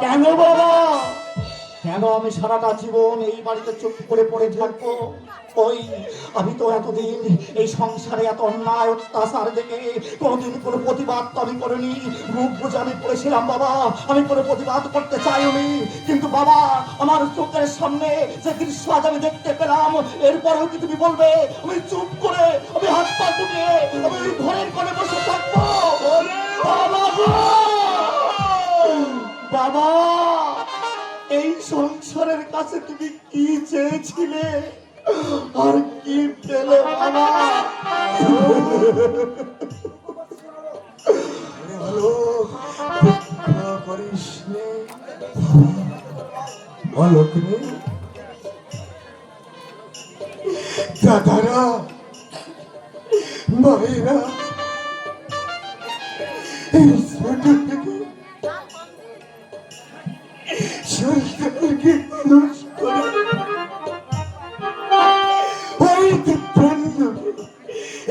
কেন বাবা, কেন আমি সারাটা জীবন এই বাড়িতে চুপ করে পড়ে থাকবো? ওই আমি তো এতদিন এই সংসারে এত অন্যায় অত্যাচার দেখে কোনোদিন কোনো প্রতিবাদ তো আমি করিনি। মুখ বুঝে আমি পড়েছিলাম বাবা, আমি কোনো প্রতিবাদ করতে চাইনি। কিন্তু বাবা, আমার চোখের সামনে যে দৃশ্য আজ আমি দেখতে পেলাম, এরপরেও কি তুমি বলবে আমি চুপ করে, আমি হাত পা গুটিয়ে আমি ওই ঘরের কোণে বসে থাকবো? বাবা গো! বাবা, এই সংসারের কাছে তুমি কি চেয়েছিলে আর কি পেলে বাবা? করিস বলো তুমি দাদারা মায়েরা এই ছোট থেকে শরীরকে মানুষ করে ওই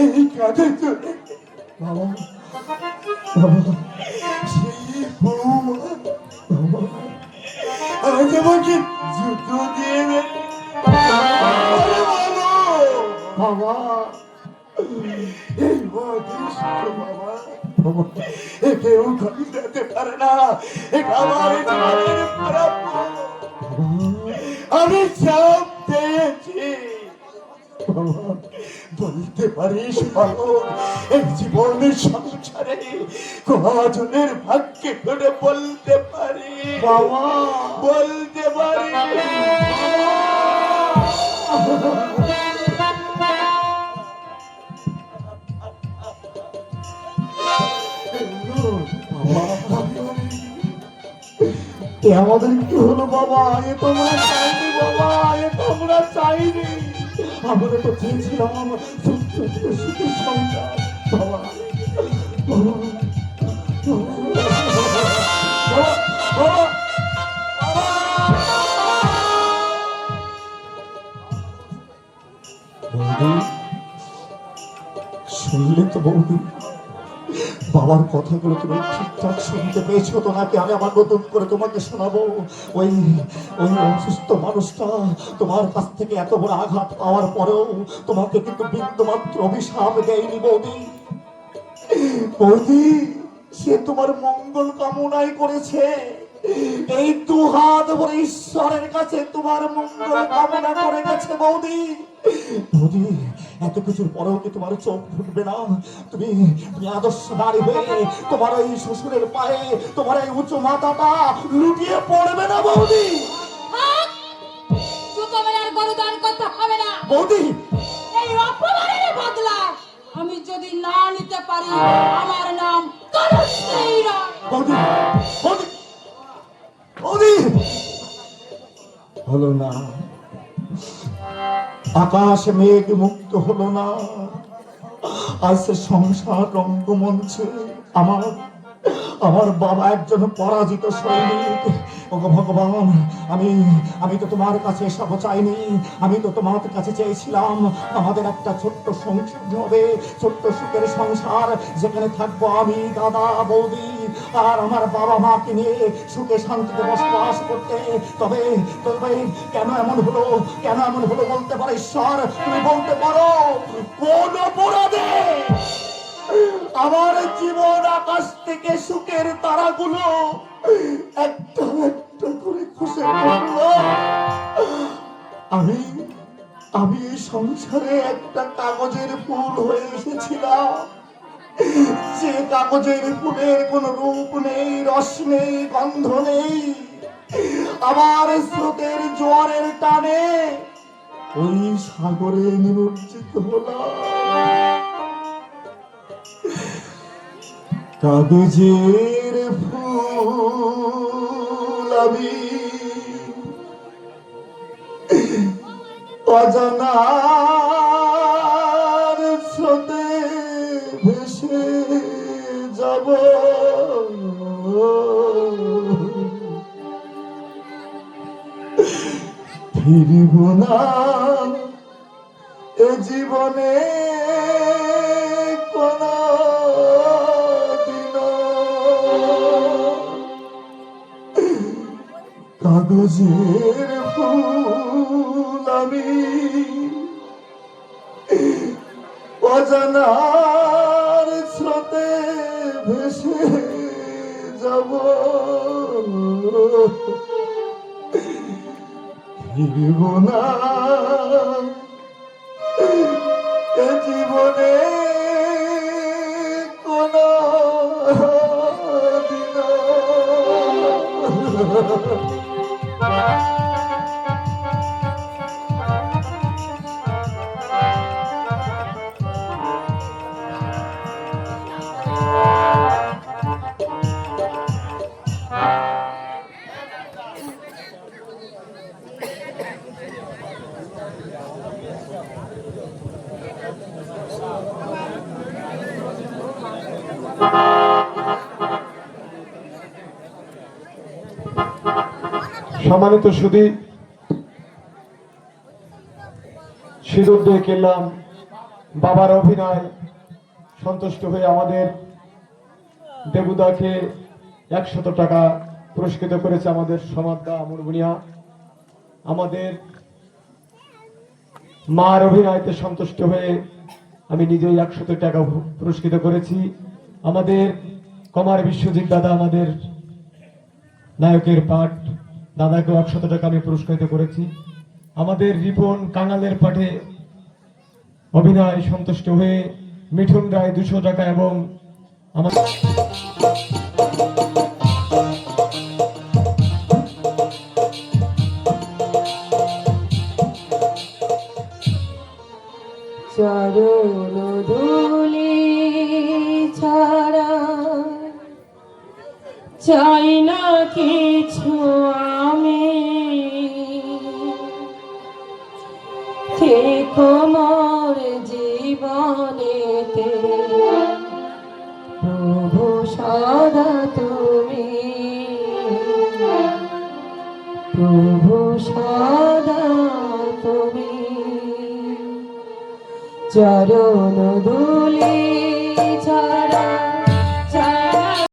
এই কাঁধে চলে বাবা, বাবা, সেই বৌমা আজ আমাকে জুতো দিয়ে দেয়। বাবা, এই অদৃষ্ট বাবা কেউ খন্ডাতে পারে না। এটা আমার জীবনের প্রাপ্য। আমি চাপ পেয়েছি। বলতে পারিস বালক, এই জীবনের সংসারে কজনের ভাগ্যে করে বলতে পারি বাবা, বলতে পারি এ আমাদের কি হলো বাবা? এ তোমরা চাইনি বাবা, এ তোমরা চাইনি। আমরা তো চেয়েছিলাম সুখের সংসার বাবা। বাবা, বাবা, বৌদি, শুনলে তো বৌদি? বাবার কথাগুলো তুমি ঠিকঠাক শুনতে পেয়েছো তো নাকি আমি আবার নতুন করে তোমাকে শোনাবো? ওই ওই অসুস্থ মানুষটা তোমার কাছ থেকে এত বড় আঘাত পাওয়ার পরেও তোমাকে কিন্তু বিন্দুমাত্র অভিশাপ দেয়নি বৌদি। বৌদি, সে তোমার মঙ্গল কামনাই করেছে। এই দু হাত ভরে ঈশ্বরের কাছে তোমার মঙ্গল কামনা করে গেছে বৌদি। বৌদি, এত কিছুর পরেও কি তোমার চোখ ফুটবে না? তুমি তুমি আদর্শ নারী হয়ে তোমার এই শ্বশুরের পায়ে তোমার এই উঁচু মাথাটা লুটিয়ে পড়বে না বৌদি? গরুদান করতে হবে না বৌদি, এই অপমানের বদলা আমি যদি না নিতে পারি, আমার নাম তনুশ্রী নয়। বৌদি, বৌদি, বৌদি, হলো না। আকাশ মেঘ মুক্ত হলো না। আজ সংসার রঙ্গমঞ্চে আমার আমার বাবা একজন পরাজিত সৈনিক। ওগো ভগবান, আমি আমি তো তোমার কাছে এসব চাইনি। আমি তো তোমার কাছে চেয়েছিলাম আমাদের একটা ছোট্ট সংসার হবে, ছোট্ট সুখের সংসার, যেখানে থাকবো আমি, দাদা, বৌদি আর আমার বাবা মাকে নিয়ে সুখে শান্তিতে বসবাস করতে। তবে তবে কেন এমন হলো, কেন এমন হলো বলতে পারো ঈশ্বর? তুমি বলতে পারো কোন অপরাধে আমার জীবন আকাশ থেকে সুখের তারাগুলো একটা একটা করে খসে পড়লো? আমি আমি এই সংসারে একটা কাগজের ফুল হয়ে এসেছিলাম, যে কাগজের ফুলের কোন রূপ নেই, রস নেই, গন্ধ নেই। আবার স্রোতের জোয়ারের টানে ওই সাগরে নিমজ্জিত হলাম। কাগজের ফুল আমি অজানার স্রোতে ভেসে যাব। ফিরব না এ জীবনে কোনো দিন। কাগজের ফুল আমি অজানার স্রোতে ভেসে যাব, ফিরব না এ জীবনে কোন দিন। সম্মানিত সুধী, সিঁদুর দিয়ে কিনলাম বাবার অভিনয় সন্তুষ্ট হয়ে আমাদের দেবুদাকে 100 টাকা পুরস্কৃত করেছে আমাদের সমাদদা মুরবুনিয়া। আমাদের মার অভিনয়তে সন্তুষ্ট হয়ে আমি নিজেই 100 টাকা পুরস্কৃত করেছি। আমাদের কমার বিশ্বজিৎ দাদা, আমাদের নায়কের পাঠ, দাদাকেও 100 টাকা আমি পুরস্কৃত করেছি। আমাদের রিপন কাঙালের পাঠে অভিনয় সন্তুষ্ট হয়ে মিঠুন রায় 200 টাকা এবং আমাদের চরণ ধুলি ছাড়া চাই না কিছু আমি, থেকো মোর জীবনেতে প্রভু সদা তুমি, প্রভু সদা তুমি। চরণ ধুলি ছাড়া